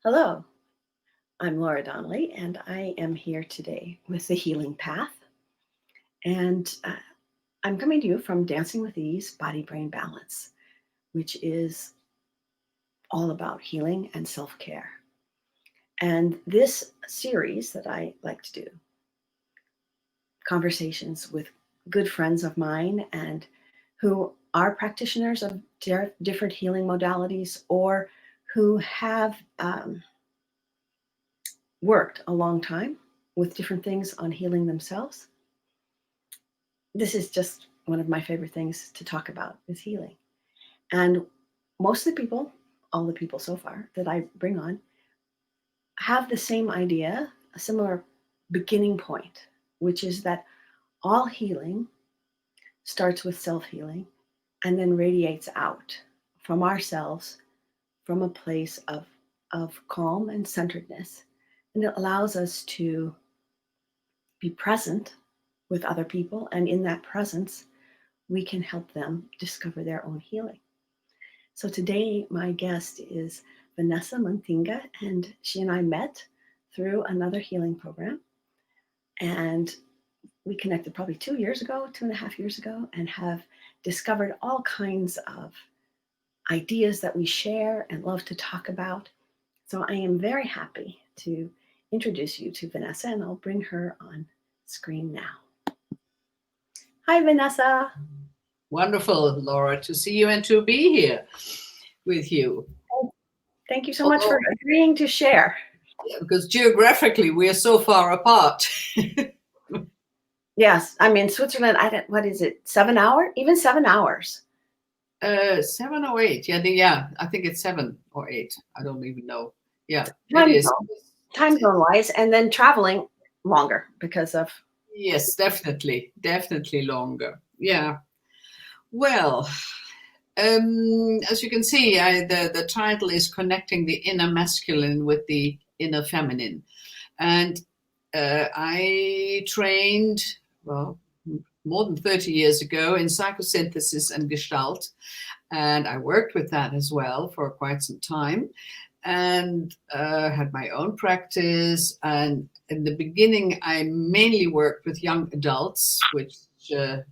Hello, I'm Laura Donnelly, and I am here today with the Healing Path. And I'm coming to you from Dancing with Ease Body Brain Balance, which is all about healing and self care. And this series that I like to do, conversations with good friends of mine and who are practitioners of different healing modalities or who have worked a long time with different things on healing themselves. This is just one of my favorite things to talk about is healing. And most of the people, all the people so far that I bring on, have the same idea, a similar beginning point, which is that all healing starts with self-healing and then radiates out from ourselves from a place of calm and centeredness. And it allows us to be present with other people. And in that presence, we can help them discover their own healing. So today, my guest is Vanessa Muntinga, and she and I met through another healing program. And we connected probably 2 years ago, 2.5 years ago, and have discovered all kinds of ideas that we share and love to talk about. So I am very happy to introduce you to Vanessa, and I'll bring her on screen now. Hi, Vanessa. Wonderful, Laura, to see you and to be here with you. Thank you so much for agreeing to share. Yeah, because geographically we are so far apart. Yes, I mean Switzerland. What is it? 7 hours? Even 7 hours? 7 or 8. Yeah, I think it's 7 or 8. I don't even know. Yeah, Time it is. zone, time zone wise, and then traveling longer because of. Yes, definitely longer. Yeah. Well, as you can see, the title is connecting the inner masculine with the inner feminine, and I trained, well, more than 30 years ago in psychosynthesis and gestalt, and I worked with that as well for quite some time, and had my own practice. And in the beginning, I mainly worked with young adults, which I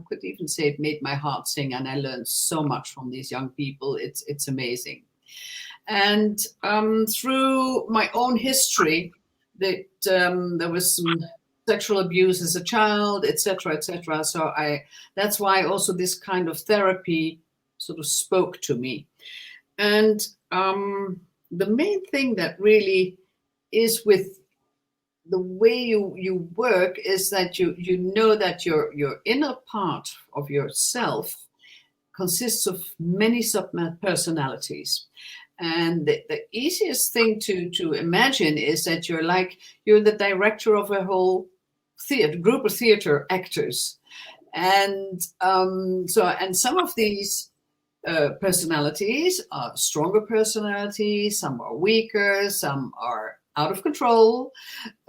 could even say it made my heart sing, and I learned so much from these young people. It's amazing. And through my own history, that there was some sexual abuse as a child, etc., etc. So that's why also this kind of therapy sort of spoke to me. And the main thing that really is with the way you work is that you know that your inner part of yourself consists of many sub personalities. And the easiest thing to imagine is that you're the director of a whole group of theater actors. And and some of these personalities are stronger personalities, some are weaker, some are out of control,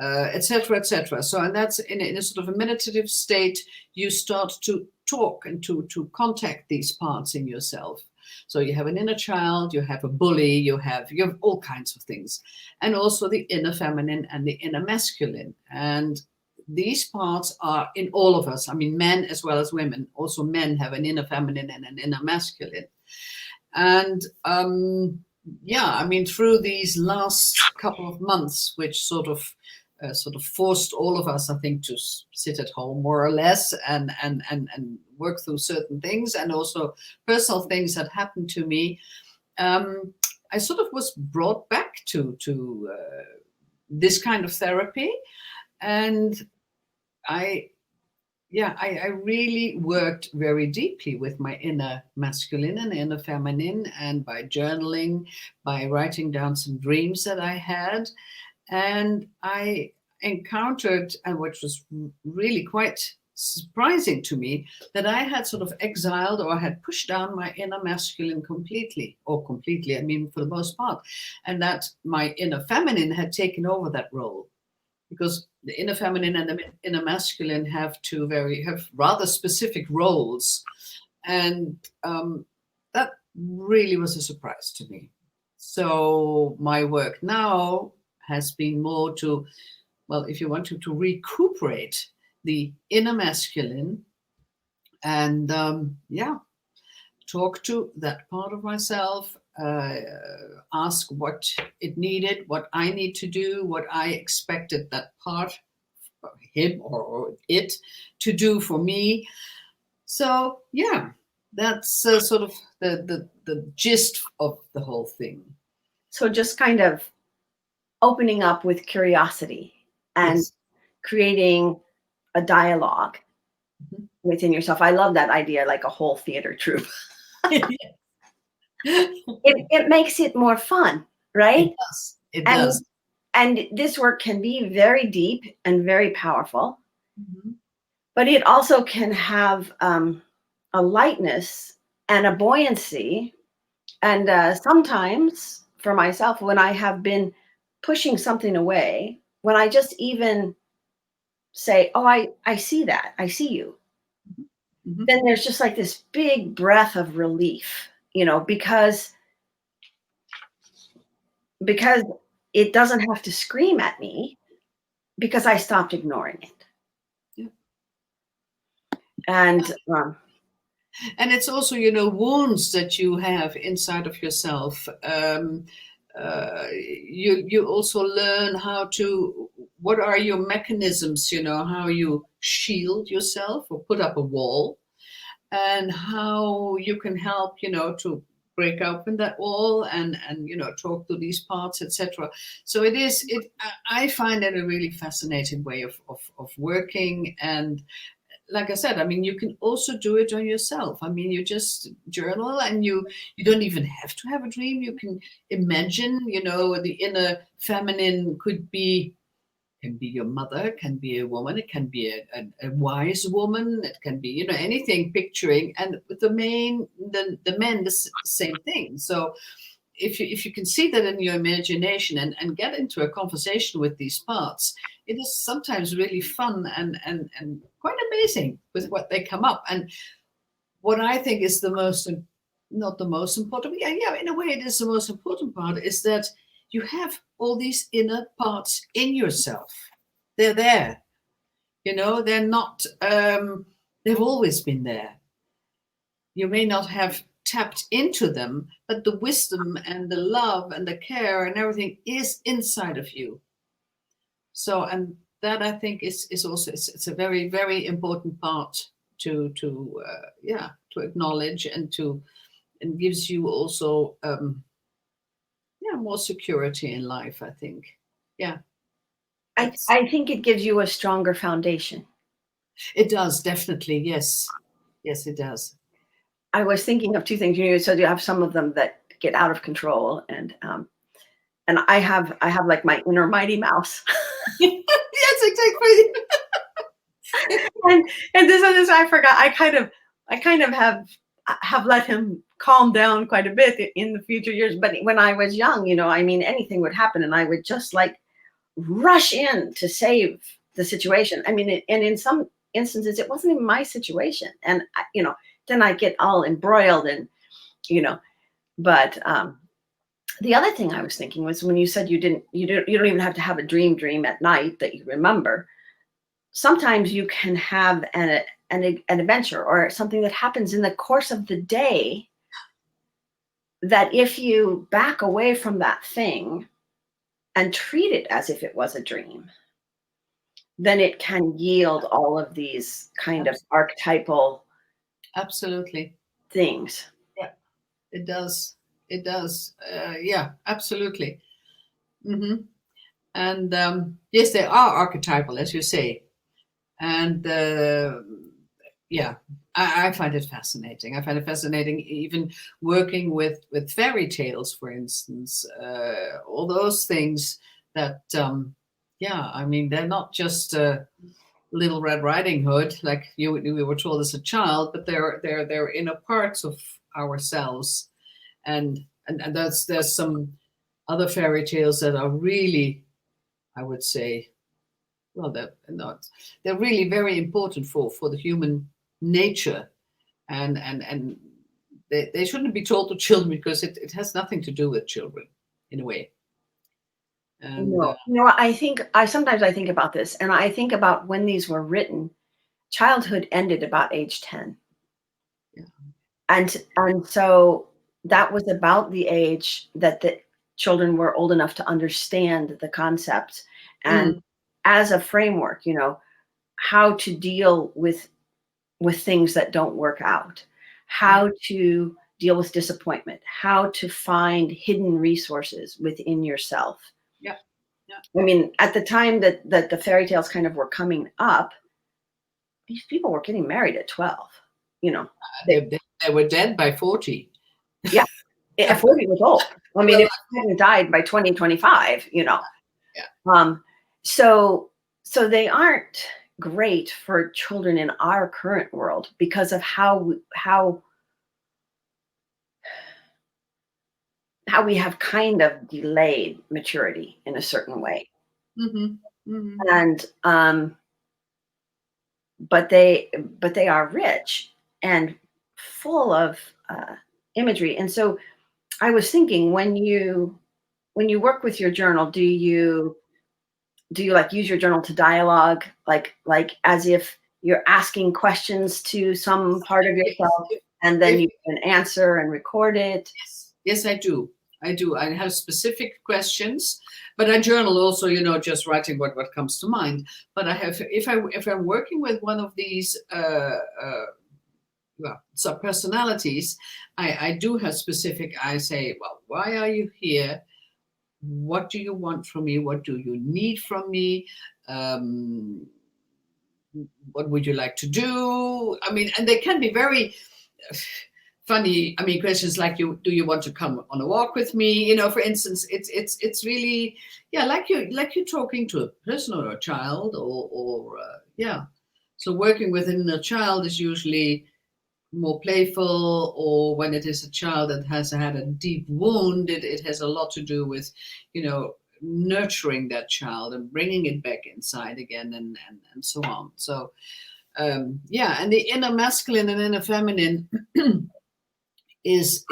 etc., etc. So, and that's in a sort of a meditative state, you start to talk and to contact these parts in yourself. So you have an inner child, you have a bully, you have all kinds of things, and also the inner feminine and the inner masculine. And these parts are in all of us. I mean, men as well as women. Also, men have an inner feminine and an inner masculine. And I mean, through these last couple of months, which sort of forced all of us, I think, to sit at home more or less and work through certain things, and also personal things that happened to me. I sort of was brought back to this kind of therapy, and I really worked very deeply with my inner masculine and inner feminine, and by journaling, by writing down some dreams that I had. And I encountered, and which was really quite surprising to me, that I had sort of exiled or had pushed down my inner masculine completely, I mean, for the most part, and that my inner feminine had taken over that role. Because the inner feminine and the inner masculine have rather specific roles, and that really was a surprise to me. So my work now has been more to, well, if you want to recuperate the inner masculine and yeah, talk to that part of myself, ask what it needed, what I need to do, what I expected that part, him or it, to do for me. So yeah, that's sort of the gist of the whole thing. So just kind of opening up with curiosity and Yes. creating a dialogue Mhm. within yourself. I love that idea, like a whole theater troupe. It It makes it more fun, right? does. It And does. and this work can be very deep and very powerful, Mhm. but it also can have a lightness and a buoyancy. And sometimes for myself, when I have been pushing something away, when I just even say, oh, I see that, I see you, Mhm. then there's just like this big breath of relief, because it doesn't have to scream at me because I stopped ignoring it. Yeah. And And it's also, wounds that you have inside of yourself. You also learn how to, what are your mechanisms, how you shield yourself or put up a wall, and how you can help, to break open that wall and talk to these parts, etc. So I find it a really fascinating way of working. And like I said, I mean, you can also do it on yourself. I mean, you just journal, and you don't even have to have a dream. You can imagine, the inner feminine can be your mother, can be a woman, it can be a wise woman, it can be, anything, picturing. And with the men, the same thing. So if you can see that in your imagination and get into a conversation with these parts, it is sometimes really fun and quite amazing with what they come up. And what I think is not the most important, yeah, in a way it is the most important part, is that you have all these inner parts in yourself. They're there, they're not, they've always been there. You may not have tapped into them, but the wisdom and the love and the care and everything is inside of you. So, and that I think is also, it's a very, very important part to acknowledge, and gives you also more security in life, I think. Yeah, that's I think it gives you a stronger foundation. it does, definitely. Yes, yes, it does. I was thinking of two things. You said you have some of them that get out of control, and I have like my inner Mighty Mouse. Yes, exactly. And this I forgot. I kind of have let him calm down quite a bit in the future years. But when I was young, I mean, anything would happen, and I would just like rush in to save the situation. I mean, and in some instances, it wasn't even my situation, and then I get all embroiled, and you know. But the other thing I was thinking was when you said you don't even have to have a dream at night that you remember. Sometimes you can have an adventure or something that happens in the course of the day that if you back away from that thing and treat it as if it was a dream, then it can yield all of these kind of Abs- archetypal Absolutely. things. Yeah, it does. It does. Yeah, absolutely. Hmm. And yes, they are archetypal, as you say. And yeah, I find it fascinating. I find it fascinating, even working with fairy tales, for instance. All those things that, yeah, I mean, they're not just Little Red Riding Hood, like we were told as a child, but they're inner parts of ourselves. And there's some other fairy tales that are really, I would say, well, they're not, they're really very important for the human nature, and they shouldn't be told to children, because it has nothing to do with children in a way. And No, I sometimes I think about this, and I think about when these were written. Childhood ended about age 10, yeah, and so that was about the age that the children were old enough to understand the concepts, and mm, as a framework, how to deal with things that don't work out, yeah, how to deal with disappointment, how to find hidden resources within yourself. yeah, yeah. I mean, at the time that the fairy tales kind of were coming up, these people were getting married at 12. You know, they, They were dead by 40. yeah, at 40 was old. I mean, Well, if they hadn't died by 2025, yeah, Um, so they aren't great for children in our current world because of how we have kind of delayed maturity in a certain way. mm-hmm, mm-hmm. And but they are rich and full of imagery. And so I was thinking, when you work with your journal, do you like use your journal to dialogue, like as if you're asking questions to some part of yourself, and then If, you can answer and record it? yes, I do. I do. I have specific questions, but I journal also, just writing what comes to mind. But I have, if I'm working with one of these well, sub personalities, I do have specific. I say, well, why are you here? What do you want from me? What do you need from me? Um, what would you like to do? I mean, and they can be very funny. I mean, questions like, do you want to come on a walk with me? For instance, it's really, yeah, like you're talking to a person or a child, or yeah. So working within a child is usually more playful, or when it is a child that has had a deep wound, it has a lot to do with, nurturing that child and bringing it back inside again, and so on. So yeah, and the inner masculine and inner feminine is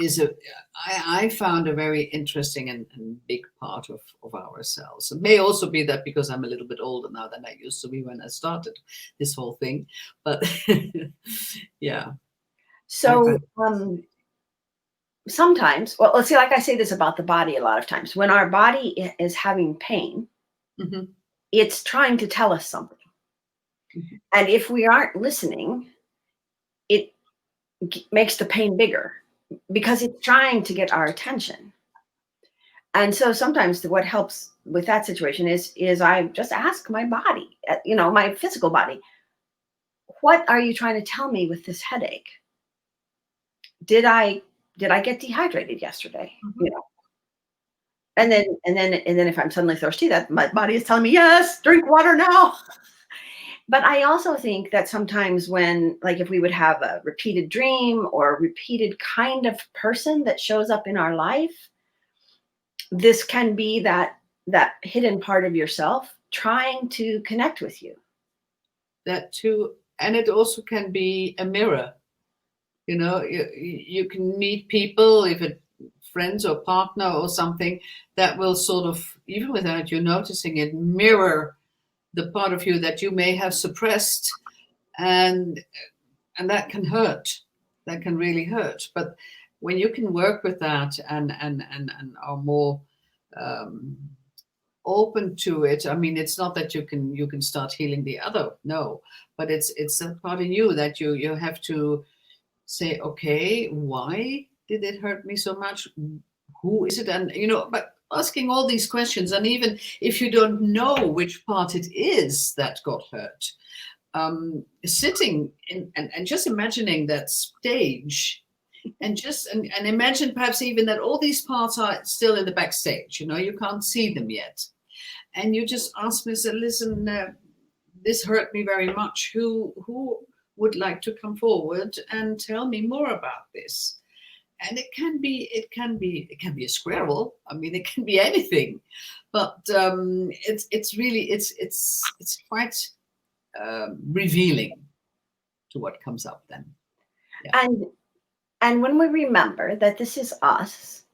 I found a very interesting and big part of ourselves. It may also be that because I'm a little bit older now than I used to be when I started this whole thing, but yeah, I So find. sometimes, well, let's see, like I say this about the body a lot of times, when our body is having pain, Mhm, it's trying to tell us something. mhm. And if we aren't listening, it makes the pain bigger because it's trying to get our attention. And so sometimes what helps with that situation is I just ask my body, my physical body, what are you trying to tell me with this headache? Did I get dehydrated yesterday? Mhm. And then if I'm suddenly thirsty, that my body is telling me, yes, drink water now. But I also think that sometimes when, like, if we would have a repeated dream or a repeated kind of person that shows up in our life, this can be that hidden part of yourself trying to connect with you. That too, and it also can be a mirror. You can meet people, if it friends or partner or something, that will sort of, even without you noticing it, mirror the part of you that you may have suppressed, and that can hurt. That can really hurt. But when you can work with that, and are more um, open to it, I mean, it's not that you can start healing the other, no, but it's a part in you that you have to say, okay, why did it hurt me so much? Who is it? And but asking all these questions, and even if you don't know which part it is that got hurt, sitting in, and just imagining that stage, and imagine perhaps even that all these parts are still in the backstage. You can't see them yet, and you just ask me, say, listen, this hurt me very much. Who would like to come forward and tell me more about this? And it can be a squirrel. I mean, it can be anything, but it's really it's quite revealing to what comes up then. Yeah. And And when we remember that this is us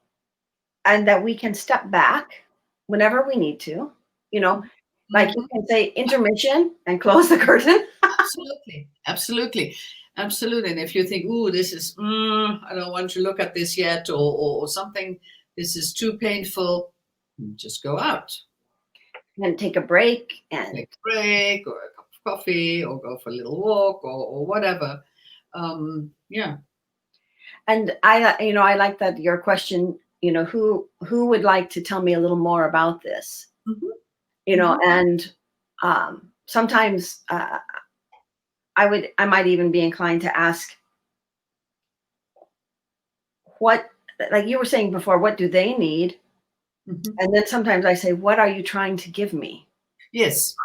and that we can step back whenever we need to, you know, like you Mhm. can say intermission and close the curtain. Absolutely, absolutely, absolutely. And if you think, "Ooh, this is, I don't want to look at this yet," or something, this is too painful, just go out, And take a break and take a break, or a cup of coffee, or go for a little walk, or whatever. Yeah. I like that your question, who would like to tell me a little more about this? Hmm. Hmm. And sometimes I might even be inclined to ask what, like you were saying before, what do they need? Hmm. And then sometimes I say, what are you trying to give me? Yes.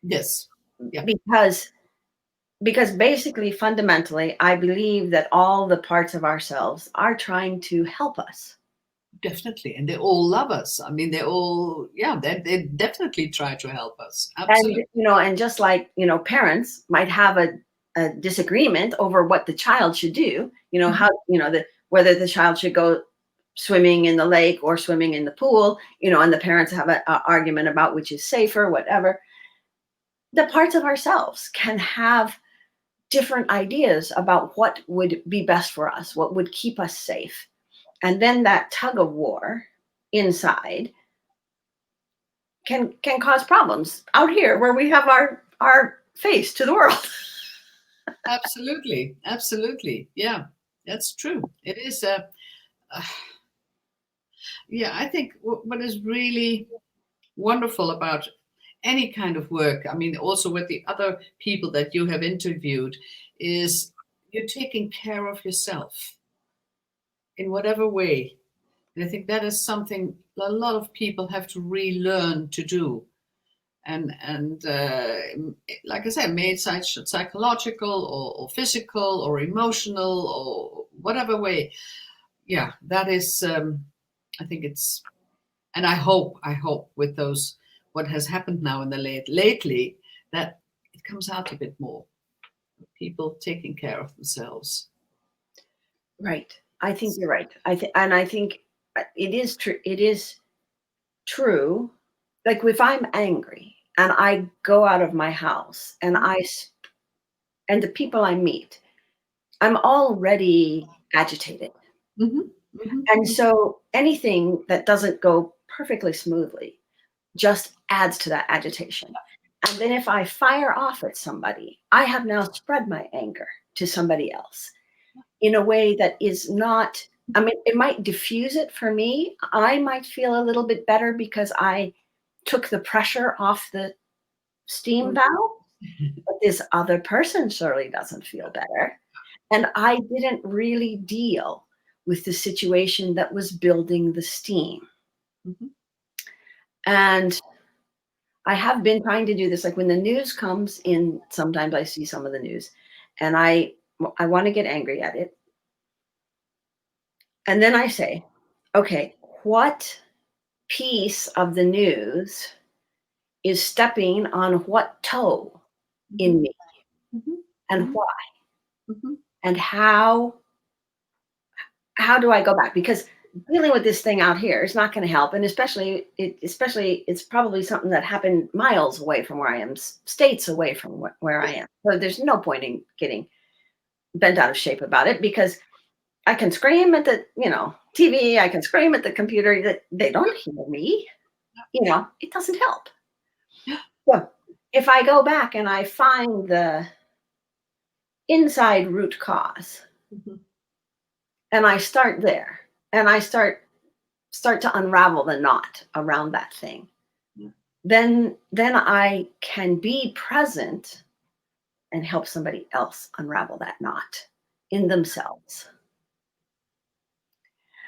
Yes. Yeah. Because basically, fundamentally, I believe that all the parts of ourselves are trying to help us. Definitely. And they all love us. I mean, they all, yeah, they definitely try to help us. And Absolutely. and just like parents might have a disagreement over what the child should do, Mhm. how whether the child should go swimming in the lake or swimming in the pool, and the parents have an argument about which is safer, whatever. The parts of ourselves can have different ideas about what would be best for us, what would keep us safe. And then that tug of war inside can cause problems out here where we have our face to the world. Absolutely. Absolutely. Yeah, that's true. It is uh, yeah, I think what is really wonderful about any kind of work, I mean, also with the other people that you have interviewed, is you're taking care of yourself in whatever way. And I think that is something a lot of people have to relearn to do. And like I said, may it psychological or physical or emotional or whatever way. Yeah, that is. I think it's, and I hope with those what has happened now in the lately that it comes out a bit more. People taking care of themselves. Right. I think you're right. I think it is true. It is true. Like if I'm angry and I go out of my house and and the people I meet, I'm already agitated. Hmm. Hmm. And so anything that doesn't go perfectly smoothly just adds to that agitation. And then if I fire off at somebody, I have now spread my anger to somebody else in a way that is not, I mean, it might diffuse it for me. I might feel a little bit better because I took the pressure off the steam valve, but this other person surely doesn't feel better. And I didn't really deal with the situation that was building the steam. Hmm. And I have been trying to do this. Like when the news comes in, sometimes I see some of the news and I want to get angry at it. And then I say, okay, what piece of the news is stepping on what toe Hmm. in me Hmm. and Hmm. why? Hmm. And how do I go back? Because dealing with this thing out here is not going to help. And especially it's probably something that happened miles away from where I am, states away from where I Yeah. am. So there's no point in getting bent out of shape about it because I can scream at the, TV, I can scream at the computer that they don't hear me. It doesn't help. Yeah. So if I go back and I find the inside root cause Mhm. and I start there and I start to unravel the knot around that thing, Yeah. then I can be present and help somebody else unravel that knot in themselves.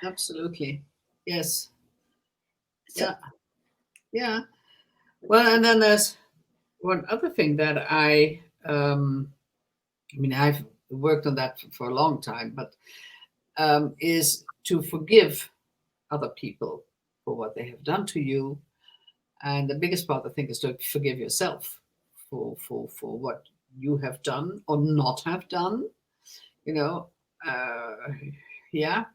Absolutely. Yes. So Yeah. Yeah. Well, and then there's one other thing that I mean, I've worked on that for a long time, but is to forgive other people for what they have done to you. And the biggest part, I think, is to forgive yourself for what you have done or not have done. You know, Yeah.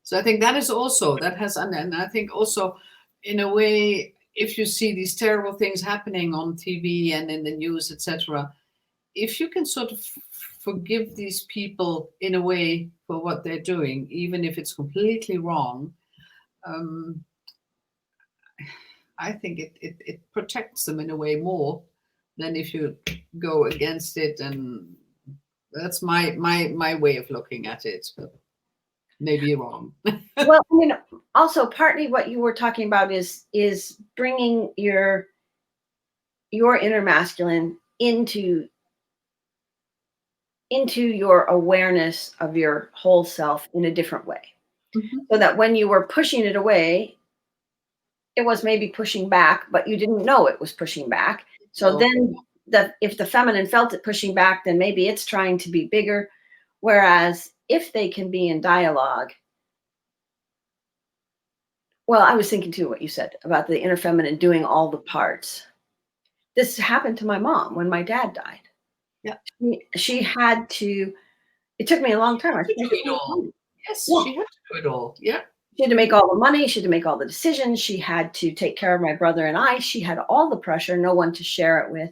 So I think that is also that has, and I think also in a way, if you see these terrible things happening on TV and in the news, etc., if you can sort of forgive these people in a way for what they're doing, even if it's completely wrong, um, I think it protects them in a way more than if you go against it. And that's my way of looking at it, but maybe you're wrong. Well, also partly what you were talking about is bringing your inner masculine into your awareness of your whole self in a different way. Mhm. So that when you were pushing it away, it was maybe pushing back, but you didn't know it was pushing back. So So then if the feminine felt it pushing back, then maybe it's trying to be bigger. Whereas if they can be in dialogue, well, I was thinking too what you said about the inner feminine doing all the parts. This happened to my mom when my dad died. yeah, She had to, it took me a long time. I to spent do it so much all. time. Yes, Yeah. she had to do it all. Yeah. She had to make all the money. She had to make all the decisions. She had to take care of my brother and I. She had all the pressure, no one to share it with.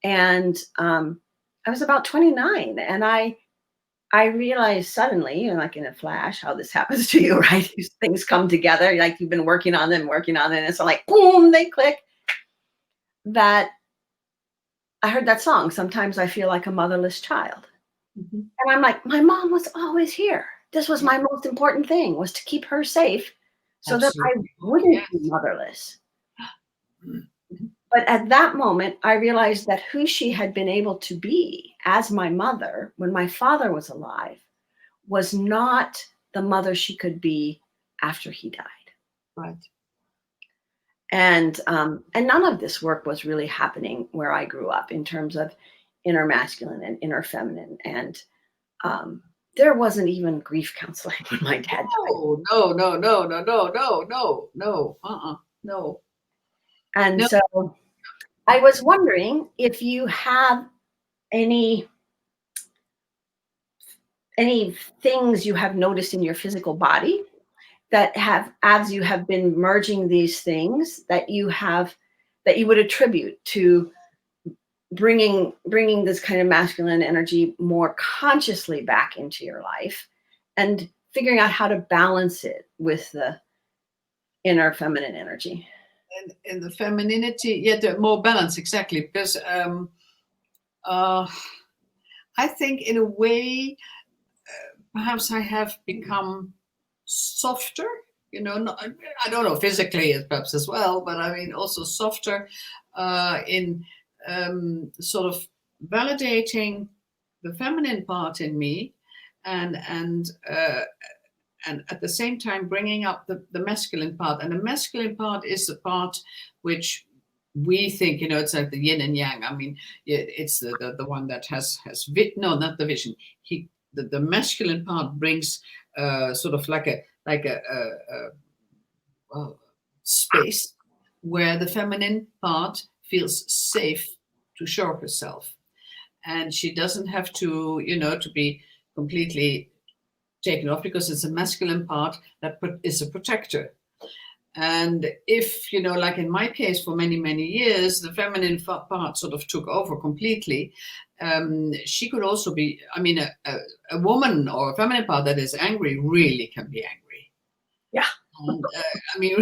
And I was about 29, and I realized suddenly, like in a flash, how this happens to you, right? These things come together, like you've been working on them, and it's like boom, they click. That I heard that song. Sometimes I feel like a motherless child, Mhm. and I'm like, my mom was always here. This was Yeah, my most important thing, was to keep her safe, so that I absolutely. wouldn't be Yes. motherless. Mhm. But at that moment, I realized that who she had been able to be as my mother when my father was alive was not the mother she could be after he died. Right. And none of this work was really happening where I grew up in terms of inner masculine and inner feminine. And there wasn't even grief counseling when my dad died. No, no, no, no, no, no, no, no, no, no, And no. so I was wondering if you have any any things you have noticed in your physical body that have, as you have been merging these things, that you would attribute to bringing this kind of masculine energy more consciously back into your life, and figuring out how to balance it with the inner feminine energy. And the femininity, yeah, the more balance, exactly. Because uh, I think in a way, perhaps I have become softer. Not, I don't know, physically perhaps as well, but I mean also softer in sort of validating the feminine part in me, and and uh, and at the same time bringing up the masculine part. And the masculine part is the part which we think, it's like the yin and yang. I mean, it's the one that no, not the vision. The masculine part brings sort of like a space where the feminine part feels safe to show herself, and she doesn't have to, to be completely taken off, because it's a masculine part that is a protector. And if, like in my case, for many, many years, the feminine part sort of took over completely, she could also be, I mean, a woman or a feminine part that is angry really can be angry. Yeah. And I mean,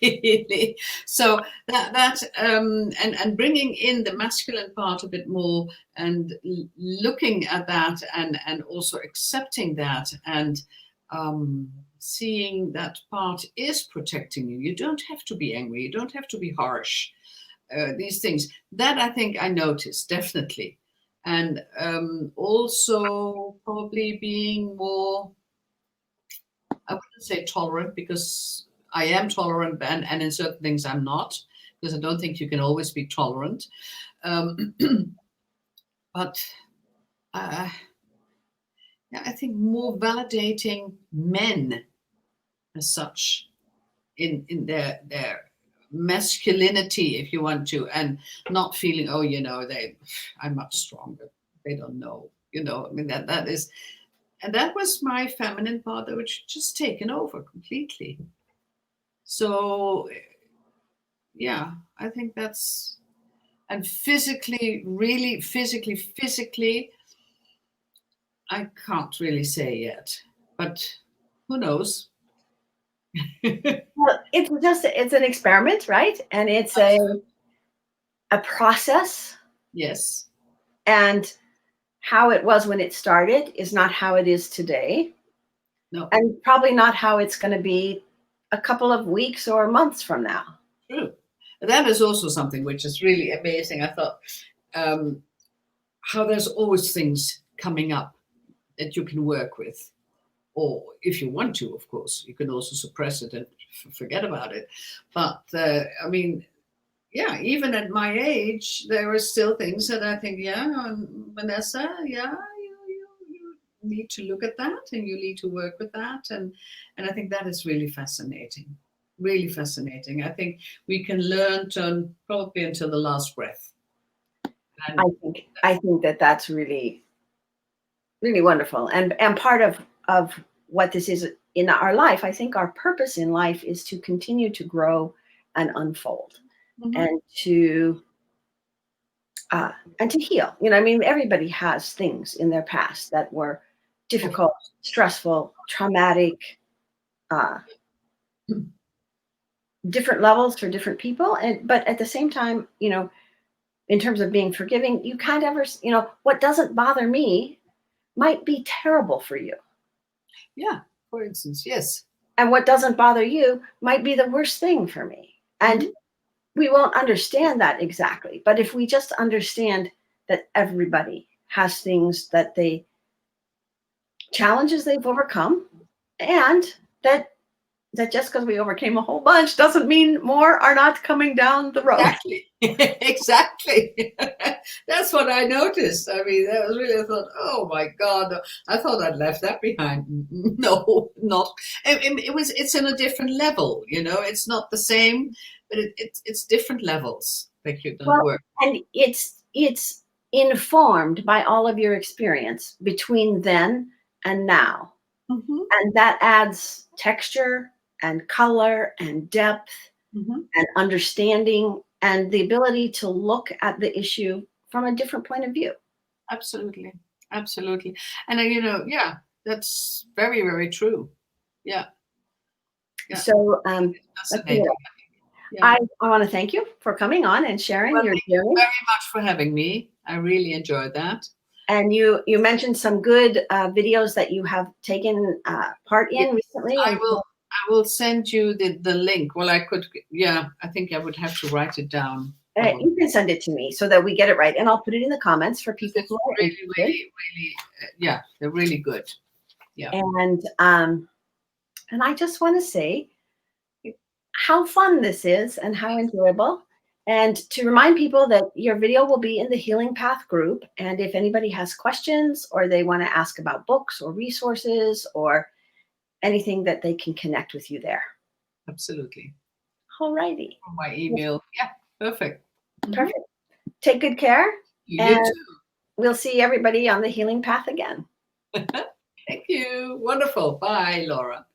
really. So and bringing in the masculine part a bit more, and looking at that, and also accepting that, and seeing that part is protecting you. You don't have to be angry. You don't have to be harsh. These things that I think I noticed definitely, and also probably being more, I wouldn't say tolerant, because I am tolerant, and in certain things I'm not, because I don't think you can always be tolerant. Um, but uh, yeah, I think more validating men as such in their masculinity, if you want to, and not feeling, I'm much stronger. They don't know. I mean, that is. And that was my feminine part that was just taken over completely. So yeah, I think that's, and physically, really physically, I can't really say yet, but who knows? Well, it's an experiment, right? And it's a process, Yes. and how it was when it started is not how it is today, No. and probably not how it's going to be a couple of weeks or months from now. True. That is also something which is really amazing. I thought how there's always things coming up that you can work with. Or if you want to, of course, you can also suppress it and forget about it. But I mean, yeah, even at my age, there are still things that I think, yeah, Vanessa, yeah, you need to look at that and you need to work with that. And I think that is really fascinating. Really fascinating. I think we can learn to probably until the last breath. And I think that that's really really wonderful, and part of what this is in our life. I think our purpose in life is to continue to grow and unfold, Mhm. and to heal. You know, I mean, everybody has things in their past that were Of difficult, stressful, traumatic, uh, different levels for different people. And but at the same time, you know, in terms of being forgiving, you can't ever, you know, what doesn't bother me might be terrible for you. yeah, for instance, yes. And what doesn't bother you might be the worst thing for me. And Mhm. we won't understand that exactly. But if we just understand that everybody has things that they challenges they've overcome, and that just because we overcame a whole bunch doesn't mean more are not coming down the road. Exactly. Exactly. That's what I noticed. I mean, that was really, I thought, oh my God, I thought I'd left that behind. No, not. It's in a different level, you know, it's not the same, but it's different levels that you don't Well, work. and it's informed by all of your experience between then and now. Hmm. And that adds texture and color and depth Hmm. and understanding and the ability to look at the issue from a different point of view. Absolutely. Absolutely. And, you know, yeah, that's very, very true. Yeah. Yeah. So let's see. Fascinating. Yeah. I want to thank you for coming on and sharing Well, your thank you journey. very much for having me. I really enjoyed that. And you mentioned some good videos that you have taken part Yes, in recently. I And will. so, I will send you the link. Well, I could. Yeah, I think I would have to write it down. Probably. you can send it to me so that we get it right. And I'll put it in the comments for people It's who are really, interested. really. Yeah, they're really good. Yeah. And I just want to say how fun this is and how enjoyable. And to remind people that your video will be in the Healing Path group. And if anybody has questions or they want to ask about books or resources or anything, that they can connect with you there. Absolutely. All righty. From my email. Yeah. Perfect. Mhm. Perfect. Take good care. You And too. we'll see everybody on the Healing Path again. Thank you. Wonderful. Bye, Laura.